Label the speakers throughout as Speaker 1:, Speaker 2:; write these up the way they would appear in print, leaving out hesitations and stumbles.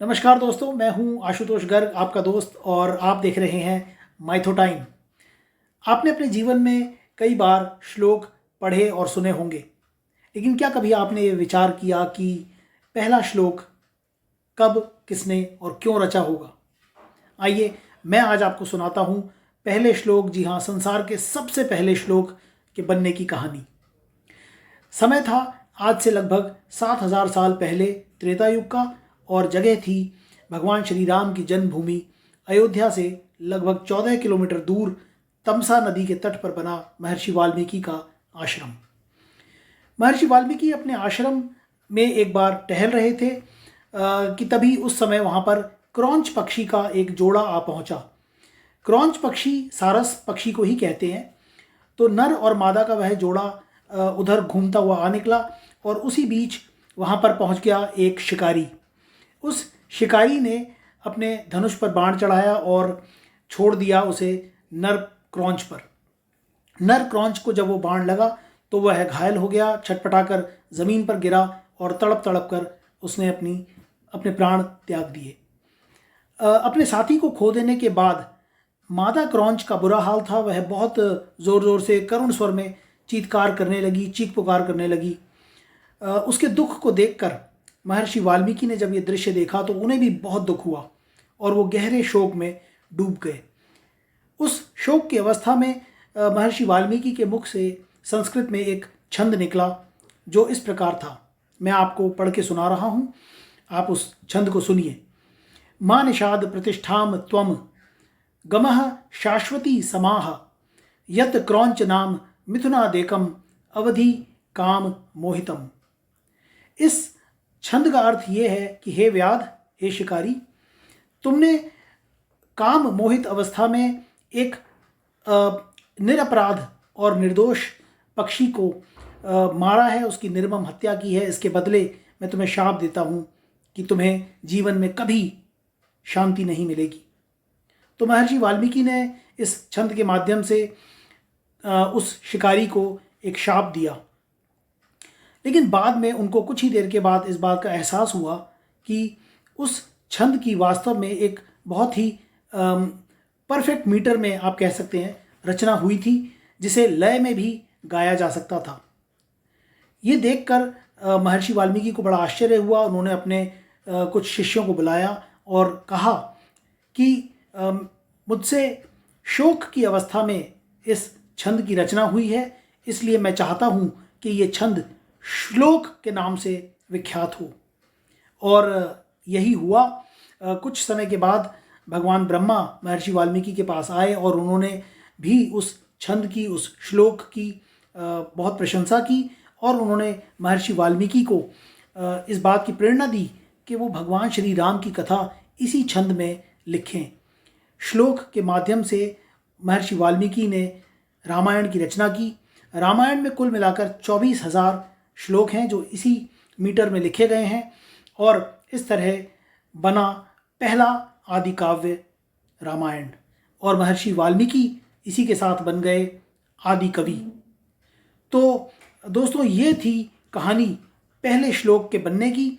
Speaker 1: नमस्कार दोस्तों, मैं हूं आशुतोष गर्ग, आपका दोस्त, और आप देख रहे हैं माइथो टाइम। आपने अपने जीवन में कई बार श्लोक पढ़े और सुने होंगे, लेकिन क्या कभी आपने ये विचार किया कि पहला श्लोक कब, किसने और क्यों रचा होगा? आइए, मैं आज आपको सुनाता हूँ पहले श्लोक, जी हाँ, संसार के सबसे पहले श्लोक के बनने की कहानी। समय था आज से लगभग 7,000 साल पहले, त्रेता युग का, और जगह थी भगवान श्री राम की जन्मभूमि अयोध्या से लगभग 14 किलोमीटर दूर तमसा नदी के तट पर बना महर्षि वाल्मीकि का आश्रम। महर्षि वाल्मीकि अपने आश्रम में एक बार टहल रहे थे कि तभी उस समय वहाँ पर क्रौंच पक्षी का एक जोड़ा आ पहुँचा। क्रौंच पक्षी सारस पक्षी को ही कहते हैं। तो नर और मादा का वह जोड़ा उधर घूमता हुआ आ निकला, और उसी बीच वहाँ पर पहुँच गया एक शिकारी। उस शिकारी ने अपने धनुष पर बाण चढ़ाया और छोड़ दिया उसे नर क्रौंच पर। नर क्रौंच को जब वो बाण लगा तो वह घायल हो गया, छटपटाकर ज़मीन पर गिरा और तड़प तड़प कर उसने अपने प्राण त्याग दिए। अपने साथी को खो देने के बाद मादा क्रौंच का बुरा हाल था। वह बहुत ज़ोर ज़ोर से करुण स्वर में चीत्कार करने लगी, चीख पुकार करने लगी। उसके दुख को देखकर महर्षि वाल्मीकि ने जब ये दृश्य देखा तो उन्हें भी बहुत दुख हुआ और वो गहरे शोक में डूब गए। उस शोक की अवस्था में महर्षि वाल्मीकि के मुख से संस्कृत में एक छंद निकला जो इस प्रकार था। मैं आपको पढ़ के सुना रहा हूँ, आप उस छंद को सुनिए। माँ निषाद प्रतिष्ठाम त्वम गमः शाश्वती समाह यत क्रौंच नाम मिथुनादेकम अवधि काम मोहितम। इस छंद का अर्थ ये है कि हे व्याध, हे शिकारी, तुमने काम मोहित अवस्था में एक निरपराध और निर्दोष पक्षी को मारा है, उसकी निर्मम हत्या की है। इसके बदले मैं तुम्हें शाप देता हूँ कि तुम्हें जीवन में कभी शांति नहीं मिलेगी। तो महर्षि वाल्मीकि ने इस छंद के माध्यम से उस शिकारी को एक शाप दिया। लेकिन बाद में उनको कुछ ही देर के बाद इस बात का एहसास हुआ कि उस छंद की वास्तव में एक बहुत ही परफेक्ट मीटर में, आप कह सकते हैं, रचना हुई थी, जिसे लय में भी गाया जा सकता था। ये देखकर महर्षि वाल्मीकि को बड़ा आश्चर्य हुआ। उन्होंने अपने कुछ शिष्यों को बुलाया और कहा कि मुझसे शोक की अवस्था में इस छंद की रचना हुई है, इसलिए मैं चाहता हूँ कि ये छंद श्लोक के नाम से विख्यात हो। और यही हुआ। कुछ समय के बाद भगवान ब्रह्मा महर्षि वाल्मीकि के पास आए और उन्होंने भी उस छंद की, उस श्लोक की बहुत प्रशंसा की, और उन्होंने महर्षि वाल्मीकि को इस बात की प्रेरणा दी कि वो भगवान श्री राम की कथा इसी छंद में लिखें। श्लोक के माध्यम से महर्षि वाल्मीकि ने रामायण की रचना की। रामायण में कुल मिलाकर 24,000 श्लोक हैं जो इसी मीटर में लिखे गए हैं, और इस तरह बना पहला आदि काव्य रामायण, और महर्षि वाल्मीकि इसी के साथ बन गए आदि कवि। तो दोस्तों, ये थी कहानी पहले श्लोक के बनने की।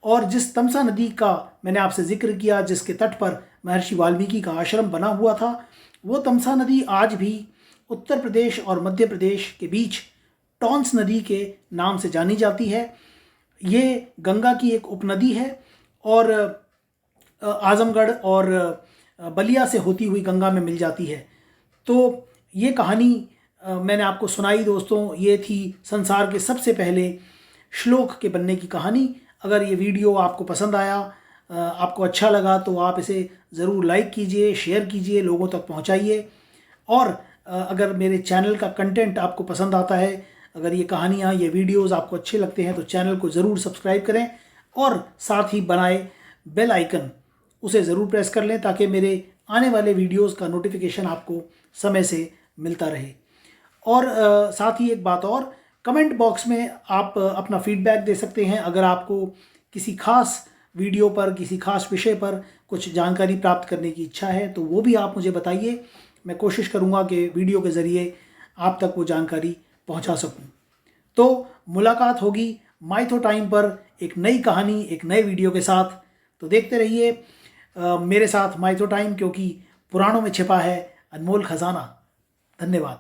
Speaker 1: और जिस तमसा नदी का मैंने आपसे जिक्र किया, जिसके तट पर महर्षि वाल्मीकि का आश्रम बना हुआ था, वो तमसा नदी आज भी उत्तर प्रदेश और मध्य प्रदेश के बीच टॉन्स नदी के नाम से जानी जाती है। ये गंगा की एक उपनदी है और आजमगढ़ और बलिया से होती हुई गंगा में मिल जाती है। तो ये कहानी मैंने आपको सुनाई दोस्तों। ये थी संसार के सबसे पहले श्लोक के बनने की कहानी। अगर ये वीडियो आपको पसंद आया, आपको अच्छा लगा, तो आप इसे ज़रूर लाइक कीजिए, शेयर कीजिए, लोगों तक पहुंचाइए। और अगर मेरे चैनल का कंटेंट आपको पसंद आता है, अगर ये कहानियाँ, ये वीडियोस आपको अच्छे लगते हैं, तो चैनल को ज़रूर सब्सक्राइब करें और साथ ही बनाए बेल आइकन उसे ज़रूर प्रेस कर लें ताकि मेरे आने वाले वीडियोस का नोटिफिकेशन आपको समय से मिलता रहे। और साथ ही एक बात और, कमेंट बॉक्स में आप अपना फीडबैक दे सकते हैं। अगर आपको किसी खास वीडियो पर, किसी खास विषय पर कुछ जानकारी प्राप्त करने की इच्छा है, तो वो भी आप मुझे बताइए। मैं कोशिश करूँगा कि वीडियो के ज़रिए आप तक वो जानकारी पहुँचा सकूँ। तो मुलाकात होगी माइथो टाइम पर एक नई कहानी, एक नए वीडियो के साथ। तो देखते रहिए मेरे साथ माइथो टाइम, क्योंकि पुराणों में छिपा है अनमोल खजाना। धन्यवाद।